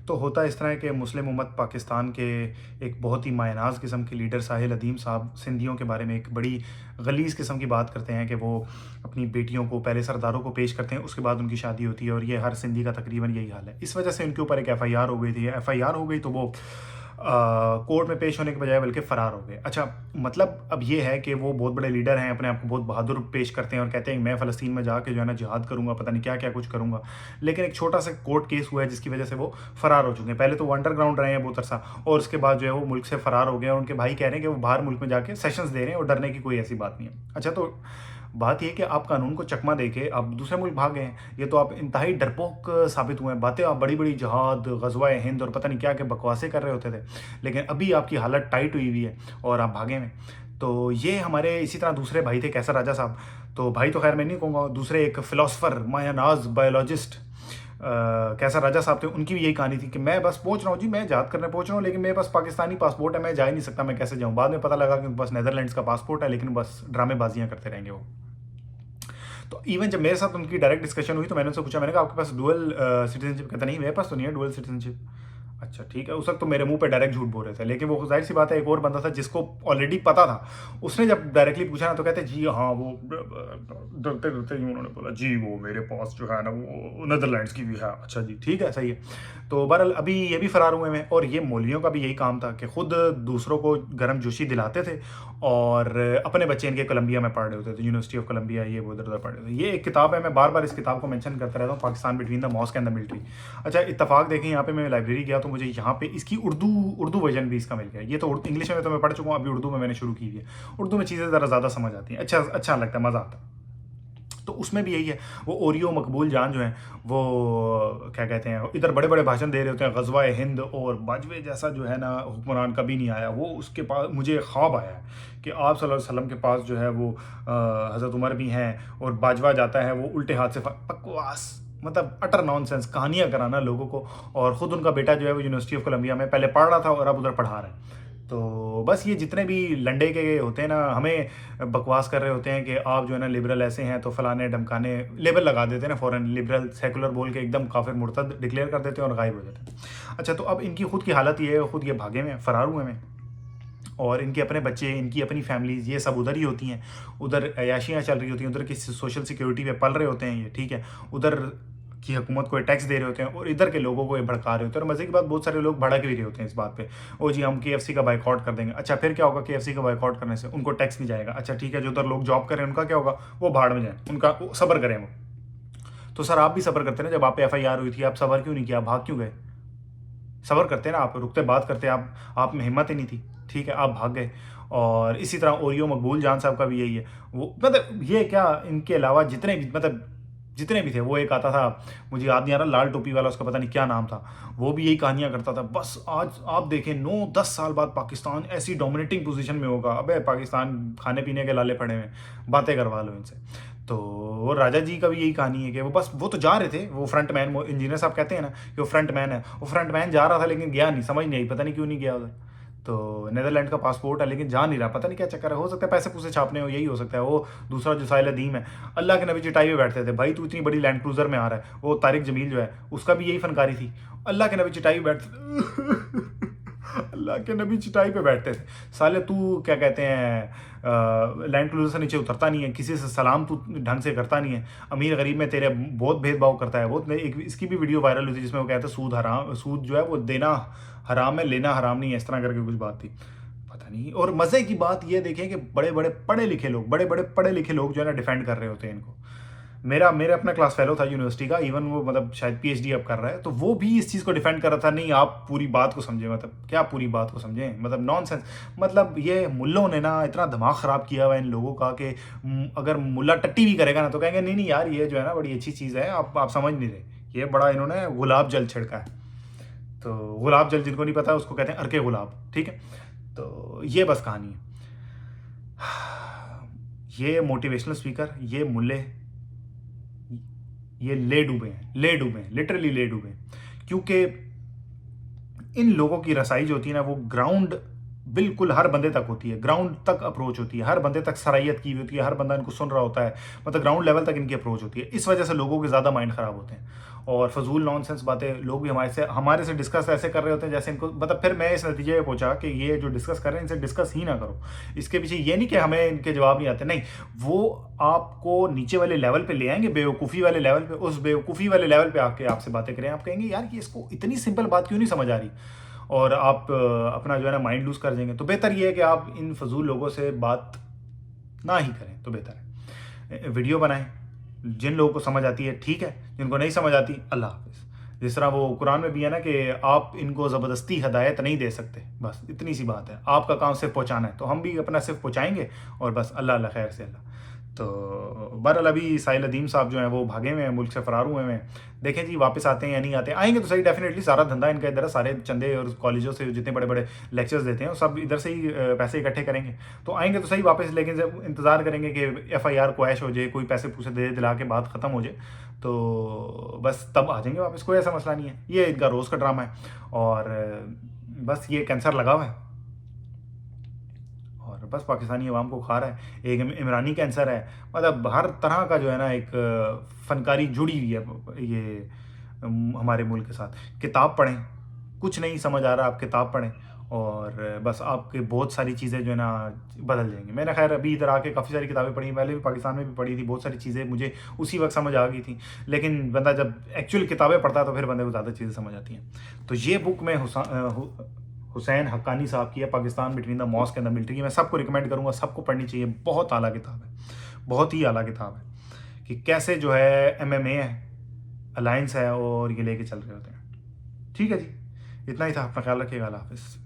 तो होता इस तरह है कि मुस्लिम उम्मत पाकिस्तान के एक बहुत ही मायनाज़ किस्म के लीडर साहिल अदीम साहब सिंधियों के बारे में एक बड़ी गलीज़ किस्म की बात करते हैं कि वो अपनी बेटियों को पहले सरदारों को पेश करते हैं, उसके बाद उनकी शादी होती है, और ये हर सिंधी का तकरीबन यही हाल है। इस वजह से उनके ऊपर एक एफ़आईआर हो गई थी। एफ़आईआर हो गई तो वो कोर्ट में पेश होने के बजाय बल्कि फ़रार हो गए। अच्छा, मतलब अब ये है कि वो बहुत बड़े लीडर हैं, अपने आप को बहुत बहादुर पेश करते हैं और कहते हैं मैं फ़लस्तीन में जाके जो है ना जिहाद करूँगा, पता नहीं क्या-क्या कुछ करूँगा। लेकिन एक छोटा-सा कोर्ट केस हुआ है जिसकी वजह से वो फ़रार हो चुके हैं। पहले तो वो अंडरग्राउंड रहे हैं बहुत अरसा, और उसके बाद जो है वो मुल्क से फ़रार हो गए, और उनके भाई कह रहे हैं कि वो बाहर मुल्क में जाके सेशंस दे रहे हैं और डरने की कोई ऐसी बात नहीं है। अच्छा, तो बात ये है कि आप कानून को चकमा देके आप दूसरे मुल्क भाग गए हैं। ये तो आप इंतहाई डरपोक साबित हुए हैं। बातें आप बड़ी-बड़ी जहाद, ग़ज़वा-ए हिंद और पता नहीं क्या-क्या बकवासें कर रहे होते थे। लेकिन अभी आपकी हालत टाइट हुई हुई है और आप भागे हुए हैं। तो ये हमारे इसी तरह दूसरे भाई थे कैसर राजा साहब। तो भाई तो ख़ैर मैं नहीं कहूँगा, दूसरे एक फ़िलॉसफ़र, मायानाज़ बायोलॉजिस्ट कैसर राजा साहब थे। उनकी भी यही कहानी थी कि मैं बस पहुँच रहा हूँ जी, मैं जहाद करने पहुँच रहा हूँ, लेकिन मेरे पास पाकिस्तानी पासपोर्ट है, मैं जा ही नहीं सकता, मैं कैसे जाऊँ? बाद में पता लगा कि उनके पास नीदरलैंड्स का पासपोर्ट है, लेकिन बस ड्रामेबाज़ियाँ करते रहेंगे वो। तो इवन जब मेरे साथ उनकी डायरेक्ट डिस्कशन हुई तो मैंने उनसे पूछा, मैंने कहा आपके पास डुअल सिटीजनशिप? कहता नहीं, मेरे पास तो नहीं है डुअल सिटीजनशिप। अच्छा ठीक है, उस वक्त तो मेरे मुंह पे डायरेक्ट झूठ बोल रहे थे, लेकिन वो जाहिर सी बात है एक और बंदा था जिसको ऑलरेडी पता था। उसने जब डायरेक्टली पूछा ना तो कहते जी हाँ, वो डरते डरते ही उन्होंने बोला जी वो मेरे पास जो है ना वो नीदरलैंड्स की भी है। अच्छा जी ठीक है, सही है। तो बहरहाल अभी ये भी फरार हुए हैं, और ये मौलवियों का भी यही काम था कि खुद दूसरों को गर्म जोशी दिलाते थे, और अपने बच्चे इनके कोलंबिया में पढ़ रहे होते थे, यूनिवर्सिटी ऑफ कोलंबिया, ये वो इधर उधर पढ़ रहे थे। ये एक किताब है, मैं बार बार इस किताब को मेंशन करता रहता हूँ, Pakistan between the mosque and the military. अच्छा, इत्तफाक देखें यहाँ पे मैं लाइब्रेरी गया तो मुझे यहाँ पे इसकी उर्दू वर्जन भी इसका मिल गया। ये तो इंग्लिश में तो मैं पढ़ चुका हूँ, अभी उर्दू में मैंने शुरू की है। उर्दू में चीज़ें ज़रा ज़्यादा समझ आती हैं, अच्छा लगता है, मज़ा आता है। तो उसमें भी यही है, वो ओरियो मकबूल जान जो हैं वो क्या कहते हैं, इधर बड़े बड़े भाषण दे रहे होते हैं, ग़ज़वा-ए हिंद, और बाजवे जैसा जो है ना हुक्मरान कभी नहीं आया। वो उसके पास मुझे ख्वाब आया है कि आप सल्लल्लाहु अलैहि वसल्लम के पास जो है वो हज़रत उमर भी हैं, और बाजवा जाता है वो उल्टे हाथ से बकवास, मतलब अटर नॉनसेंस कहानियाँ कराना लोगों को। और ख़ुद उनका बेटा जो है वो यूनिवर्सिटी ऑफ कोलंबिया में पहले पढ़ रहा था और अब उधर पढ़ा रहा है। तो बस ये जितने भी लंडे के होते हैं ना, हमें बकवास कर रहे होते हैं कि आप जो है ना लिबरल ऐसे हैं, तो फलाने ढमकाने लेबल लगा देते हैं ना फ़ौरन, लिबरल सेकुलर बोल के एकदम काफिर मुर्तद डिक्लेयर कर देते हैं और गायब हो जाते हैं। अच्छा, तो अब इनकी खुद की हालत ये है, खुद ये भागे में फरार हुए हैं, और इनके अपने बच्चे, इनकी अपनी फैमिलीज़, ये सब उधर ही होती हैं। उधर अयाशियाँ चल रही होती हैं, उधर की सोशल सिक्योरिटी पे पल रहे होते हैं ये, ठीक है। उधर की हुकूमत को टैक्स दे रहे होते हैं, और इधर के लोगों को ये भड़का रहे होते हैं। और मज़े की बात, बहुत सारे लोग भड़क भी रहे होते हैं इस बात पे, ओ जी हम केएफसी का बाइकआउट कर देंगे। अच्छा, फिर क्या होगा केएफसी का बाइकआउट करने से? उनको टैक्स नहीं जाएगा। अच्छा ठीक है, जो उधर लोग जॉब कर रहे हैं उनका क्या होगा? वो भाड़ में जाए, उनका सब्र करें वो। तो सर आप भी सब्र करते ना, जब आप पे एफआईआर हुई थी आप सब्र क्यों नहीं किया? आप भाग क्यों गए? सब्र करते ना, आप रुकते बात करते, आप में हिम्मत ही नहीं थी, ठीक है, आप भाग गए। और इसी तरह ओरियो मकबूल जान साहब का भी यही है। वो मतलब ये क्या, इनके अलावा जितने भी मतलब जितने भी थे, वो एक आता था, मुझे याद नहीं आ रहा, लाल टोपी वाला, उसका पता नहीं क्या नाम था, वो भी यही कहानियां करता था। बस आज आप देखें 9-10 साल बाद पाकिस्तान ऐसी डोमिनेटिंग पोजीशन में होगा। अबे पाकिस्तान खाने पीने के लाले पड़े हैं, बातें करवा लो इनसे। तो वो राजा जी का भी यही कहानी है कि वो बस वो तो जा रहे थे, वो फ्रंट मैन, वो इंजीनियर साहब कहते हैं ना कि वो फ्रंट मैन है, वो फ्रंट मैन जा रहा था लेकिन गया नहीं, समझ नहीं आई, पता नहीं क्यों नहीं गया उधर। तो नीदरलैंड का पासपोर्ट है लेकिन जा नहीं रहा, पता नहीं क्या चक्कर है, हो सकता है पैसे पूसे छापने हो, यही हो सकता है। वो दूसरा जो साहिल अदीम है, अल्लाह के नबी चटाई पे बैठते थे, भाई तू इतनी बड़ी लैंड क्रूजर में आ रहा है। वो तारिक जमील जो है, उसका भी यही फनकारी थी, अल्लाह के नबी चटाई पे बैठते अल्लाह के नबी चटाई पे बैठते थे। साले तू क्या कहते हैं लैंड क्रूजर से नीचे उतरता नहीं है, किसी से सलाम तू ढंग से करता नहीं है, अमीर गरीब में तेरे बहुत भेदभाव करता है। बहुत एक इसकी भी वीडियो वायरल हुई थी जिसमें वो कहता है सूद हराम, सूद जो है वो देना हराम है, लेना हराम नहीं है, इस तरह करके कुछ बात थी, पता नहीं। और मज़े की बात ये देखें कि बड़े बड़े पढ़े लिखे लोग, बड़े बड़े पढ़े लिखे लोग जो है ना डिफेंड कर रहे होते हैं इनको। मेरा अपना क्लास फेलो था यूनिवर्सिटी का, इवन वो मतलब शायद पीएचडी अब कर रहा है, तो वो भी इस चीज़ को डिफेंड कर रहा था, नहीं आप पूरी बात को समझें। मतलब क्या पूरी बात को समझें, मतलब नॉनसेंस। मतलब ये मुल्लों ने ना इतना दिमाग ख़राब किया हुआ है इन लोगों का कि अगर मुल्ला टट्टी भी करेगा ना तो कहेंगे नहीं नहीं यार ये जो है ना बड़ी अच्छी चीज़ है, आप समझ नहीं रहे, ये बड़ा इन्होंने गुलाब जल छिड़का है। तो गुलाब जल जिनको नहीं पता उसको कहते हैं अर्के गुलाब, ठीक है। तो ये बस कहानी है। ये मोटिवेशनल स्पीकर, ये मुल्ले, ये ले डूबे हैं, लिटरली ले डूबे हैं। क्योंकि इन लोगों की रसाई जो होती है ना वो ग्राउंड बिल्कुल हर बंदे तक होती है, ग्राउंड तक अप्रोच होती है, हर बंदे तक सराहियत की होती है, हर बंदा इनको सुन रहा होता है, मतलब ग्राउंड लेवल तक इनकी अप्रोच होती है। इस वजह से लोगों के ज़्यादा माइंड ख़राब होते हैं। और फजूल नॉनसेंस बातें लोग भी हमारे से डिस्कस ऐसे कर रहे होते हैं जैसे इनको, मतलब फिर मैं इस नतीजे पे पहुंचा कि ये जो डिस्कस कर रहे हैं इनसे डिस्कस ही ना करो। इसके पीछे ये नहीं कि हमें इनके जवाब नहीं आते, नहीं, वो आपको नीचे वाले लेवल पे ले आएंगे, बेवकूफ़ी वाले लेवल पे, उस बेवकूफ़ी वाले लेवल पे आके आपसे बातें करें, आप कहेंगे यार कि इसको इतनी सिंपल बात क्यों नहीं समझ आ रही, और आप अपना जो है ना माइंड लूज कर देंगे। तो बेहतर ये है कि आप इन फजूल लोगों से बात ना ही करें तो बेहतर है। वीडियो बनाएं, जिन लोगों को समझ आती है ठीक है, जिनको नहीं समझ आती अल्लाह हाफिज़। जिस तरह वो कुरान में भी है ना कि आप इनको ज़बरदस्ती हिदायत नहीं दे सकते, बस इतनी सी बात है, आपका काम सिर्फ पहुँचाना है, तो हम भी अपना सिर्फ पहुँचाएंगे और बस अल्लाह अल्लाह खैर से अल्लाह। तो बहरहाल अभी साहिल अदीम साहब जो हैं वो भागे हुए हैं, मुल्क से फ़रार हुए हैं। देखें जी वापस आते हैं या नहीं आते, आएंगे तो सही, डेफिनेटली सारा धंधा इनका इधर है, सारे चंदे और कॉलेजों से जितने बड़े बड़े लेक्चर्स देते हैं वो सब इधर से ही पैसे इकट्ठे करेंगे, तो आएंगे तो सही वापस, लेकिन जब इंतज़ार करेंगे कि FIR क्वैश हो जाए, कोई पैसे पूसे दे दिला के बात ख़त्म हो जाए, तो बस तब आ जाएंगे वापस, कोई ऐसा मसला नहीं है। ये इनका रोज़ का ड्रामा है, और बस ये कैंसर लगा हुआ है और बस पाकिस्तानी अवाम को खा रहा है। एक इमरानी कैंसर है, मतलब हर तरह का जो है ना एक फनकारी जुड़ी हुई है ये हमारे मुल्क के साथ। किताब पढ़ें, कुछ नहीं समझ आ रहा आप किताब पढ़ें, और बस आपके बहुत सारी चीज़ें जो है ना बदल जाएंगी। मैंने खैर अभी इधर आके काफ़ी सारी किताबें पढ़ी, पहले भी पाकिस्तान में भी पढ़ी थी, बहुत सारी चीज़ें मुझे उसी वक्त समझ आ गई थी, लेकिन बंदा जब एक्चुअल किताबें पढ़ता है तो फिर बंदे को ज़्यादा चीज़ें समझ आती हैं। तो ये बुक में हुसैन हक्कानी साहब की है, Pakistan between the mosque and the military. मैं सबको रिकमेंड करूँगा, सबको पढ़नी चाहिए, बहुत आला किताब है, बहुत ही आला किताब है कि कैसे जो है MMA है, अलायंस है, और ये लेके चल रहे होते हैं। ठीक है जी, इतना ही था, अपना ख्याल रखिएगा, अल्लाह हाफिज़।